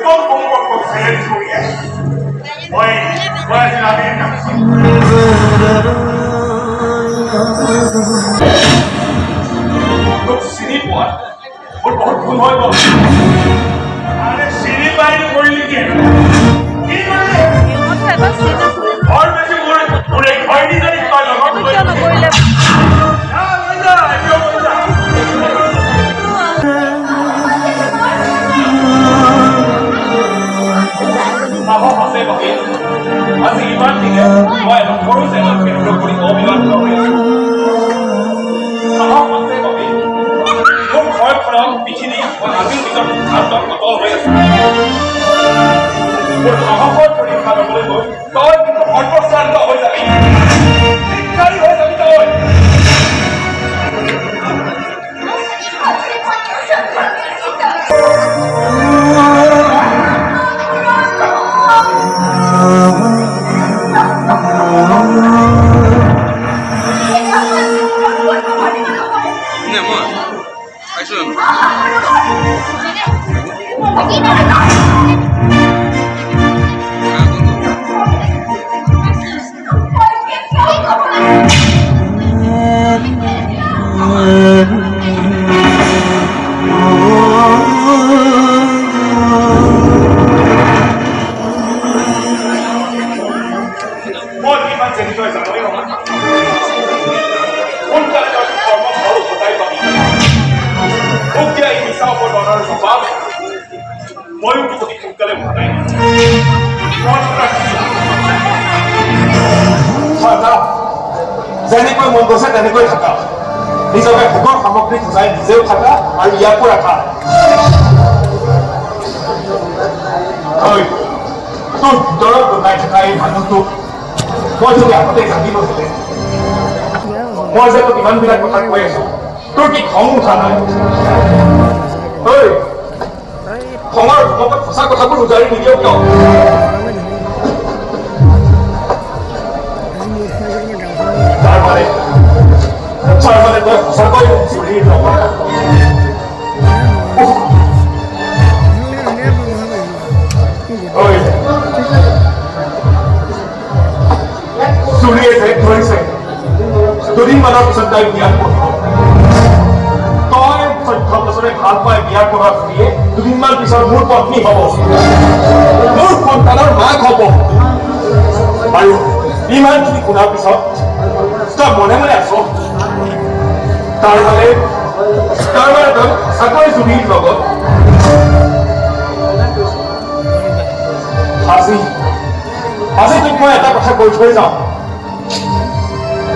All চিনি পোৱা মোৰ বহুত ভুল হৈ গ'ল আৰে চিনি পাই কৰিলি কি ঘৰ বেছি মোৰ এই ঘৰ নিজে তই লগত লৈ আছে বাকী আজি ইমান দিনে মই এটা সৰু চেনেল কেন্দ্ৰ কৰি অবিবাহিত হৈ আছো আছে বাকী মোৰ ঘৰখনক পিঠিনি মই আজিৰ ভিতৰত ভাৰতত অটল হৈ আছো মোৰ সাহসৰ পৰীক্ষা ল'বলৈ গৈ তই কিন্তু সৰ্বশ্ৰান্ত হৈ যাবি চিকাৰী হৈ যাবি তই যেনেকৈ মন গৈছে তেনেকৈ থাকা নিজকে ভোগৰ সামগ্ৰী সজাই নিজেও থাকা আৰু ইয়াকো ৰাখা তোৰ ভিতৰত গোটাই থকা এই মানুহটোক মই যদি আগতে জানিব হ'লে মই যে তোক ইমানবিলাক কথা কৈ আছো তোৰ কি খং উঠা নাই খঙৰ ভোকত সঁচা কথাবোৰ উজাৰি নিদিয় কিয় তাৰ মানে তই সঁচাকৈ চুৰিৰ লগত চুৰিয়ে ভেট ধৰিছে দুদিনমানৰ পিছত তাই বিয়াত পঢ়িব তই 14 বছৰে ভাল পাই বিয়াত পঢ়া চুৰিয়ে দুদিনমান পিছত মোৰ পত্নী হ'ব মোৰ সন্তানৰ মাক হ'ব আৰু ইমানখিনি শুনাৰ পিছত তই মনে মনে আছ তাৰ মানে তই চাকৰি চুৰিৰ লগত আজি তোক মই এটা কথা কৈ থৈ যাওঁ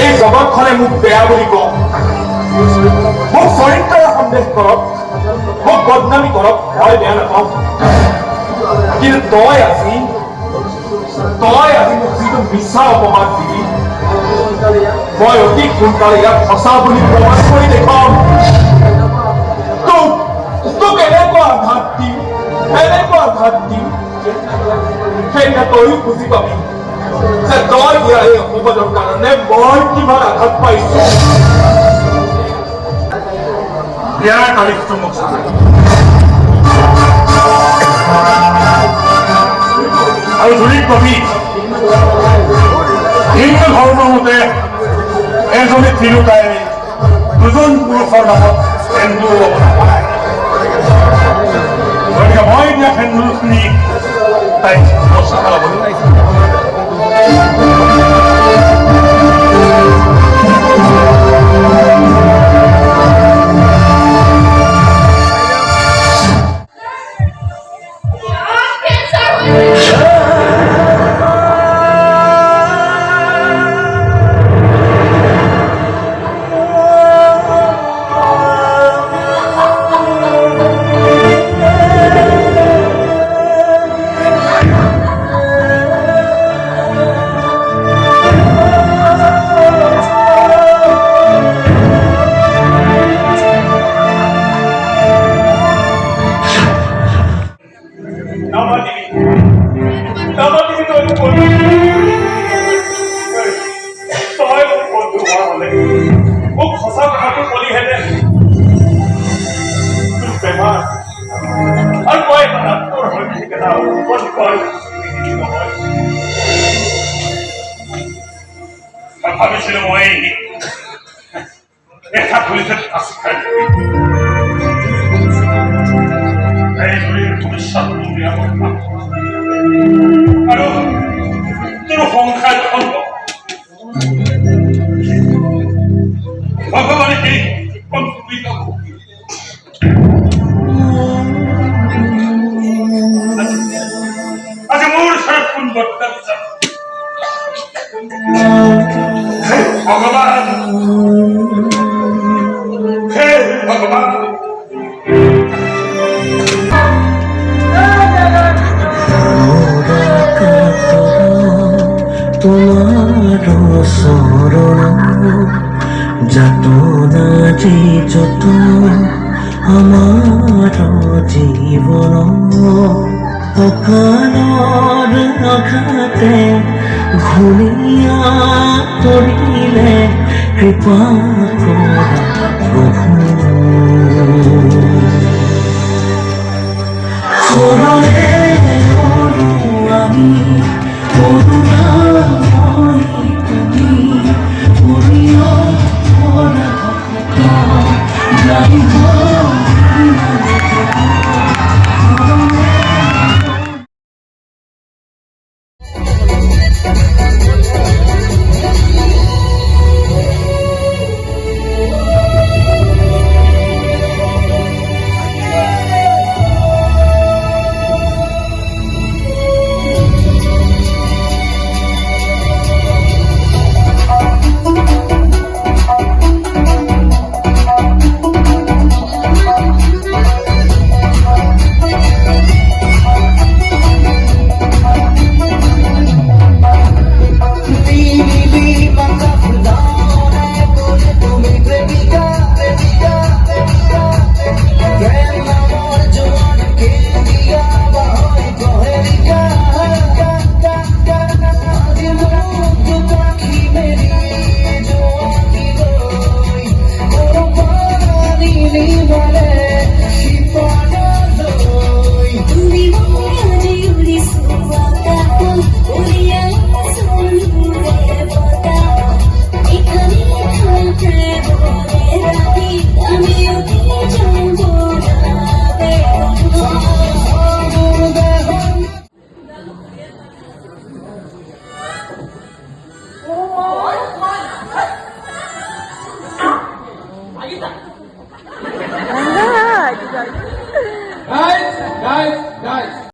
এই জগতখনে মোক বেয়া বুলি কওঁ মোক চৰিত্ৰৰ সন্দেহ কৰক মোক বদনামী কৰক মই বেয়া নাপাওঁ কিন্তু তই আজি মোক যিটো মিছা অপমান দিবি মই অতি সোনকালে ইয়াক সঁচা বুলি প্ৰমাণ কৰি দেখুৱাম তোক এনেকুৱা আঘাত দিম সেইদিনা তইও বুজি পাবি যে তই দিয়া এই অপবাদৰ কাৰণে মই কিমান আঘাত পাইছো বিয়াৰ তাৰিখটো মোক আৰু ধৰি কবি হিন্দু ধৰ্মৰ মতে এজনী তিৰোতাই দুজন পুৰুষৰ নামত সেন্দুৰ ল'ব নাপায় গতিকে মই দিয়া সেন্দুৰখিনি তাইক বচা ল'বলৈ ভাবিছিলো মই এটা পুলিশেৰ আশ্ৰয় এই ধৰনেৰ ভবিষ্যৎ আৰু তোর সংখ্যায় খন্ড ভগবানে সেই কম্পিত আজ মোর সারা কোন বর্তা ভগবান হে ভগবান তোমার শরণ যাতনা যে যত আমার জীবন অকালৰ আঘাতে ঘূৰিয়া তৰিলে কৃপা কৰা প্ৰভু